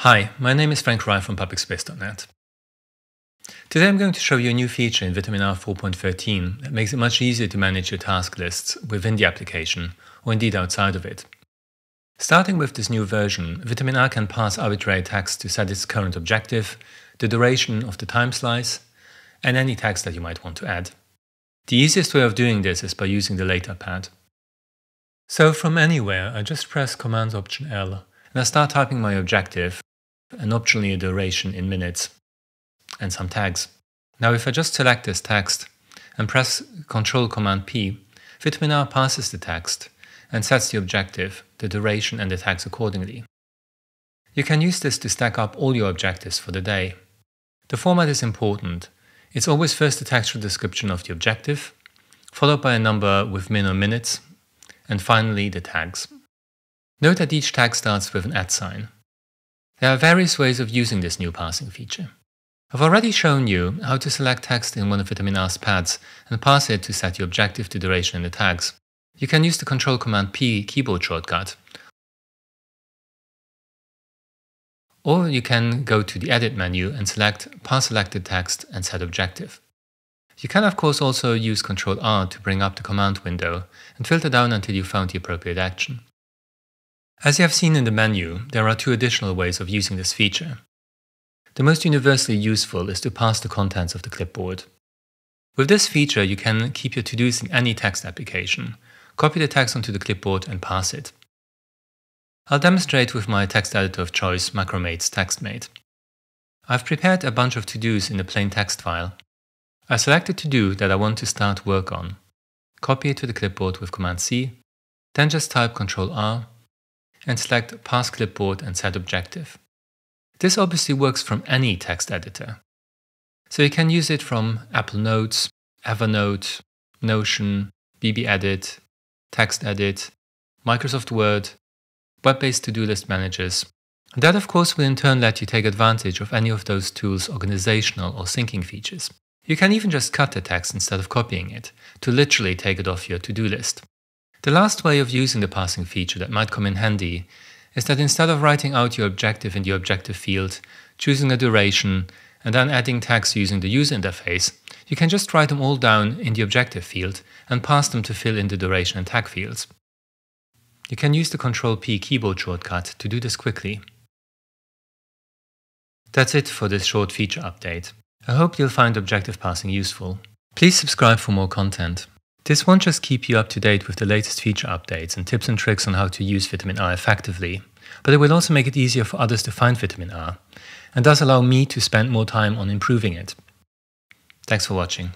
Hi, my name is Frank Rye from publicspace.net. Today I'm going to show you a new feature in Vitamin R 4.13 that makes it much easier to manage your task lists within the application, or indeed outside of it. Starting with this new version, Vitamin R can parse arbitrary text to set its current objective, the duration of the time slice, and any text that you might want to add. The easiest way of doing this is by using the Later pad. So from anywhere, I just press Command Option L and I start typing my objective, and optionally a duration in minutes, and some tags. Now if I just select this text and press Ctrl Command P, Vitamin R parses the text and sets the objective, the duration and the tags accordingly. You can use this to stack up all your objectives for the day. The format is important. It's always first the textual description of the objective, followed by a number with min or minutes, and finally the tags. Note that each tag starts with an @ sign. There are various ways of using this new parsing feature. I've already shown you how to select text in one of Vitamin R's pads and parse it to set the objective, the duration and the tags. You can use the Ctrl Command P keyboard shortcut, or you can go to the Edit menu and select Parse Selected Text and Set Objective. You can of course also use Ctrl R to bring up the command window and filter down until you found the appropriate action. As you have seen in the menu, there are two additional ways of using this feature. The most universally useful is to parse the contents of the clipboard. With this feature, you can keep your to-dos in any text application, copy the text onto the clipboard and parse it. I'll demonstrate with my text editor of choice, Macromate's TextMate. I've prepared a bunch of to-dos in a plain text file. I select a to-do that I want to start work on, copy it to the clipboard with Command C, then just type Ctrl R, and select Parse Clipboard and Set Objective. This obviously works from any text editor. So you can use it from Apple Notes, Evernote, Notion, BBEdit, TextEdit, Microsoft Word, web-based to-do list managers. And that of course will in turn let you take advantage of any of those tools' organizational or syncing features. You can even just cut the text instead of copying it, to literally take it off your to-do list. The last way of using the parsing feature that might come in handy is that instead of writing out your objective in the objective field, choosing a duration, and then adding tags using the user interface, you can just write them all down in the objective field and parse them to fill in the duration and tag fields. You can use the Ctrl P keyboard shortcut to do this quickly. That's it for this short feature update. I hope you'll find objective parsing useful. Please subscribe for more content. This won't just keep you up to date with the latest feature updates and tips and tricks on how to use Vitamin R effectively, but it will also make it easier for others to find Vitamin R, and thus allow me to spend more time on improving it. Thanks for watching.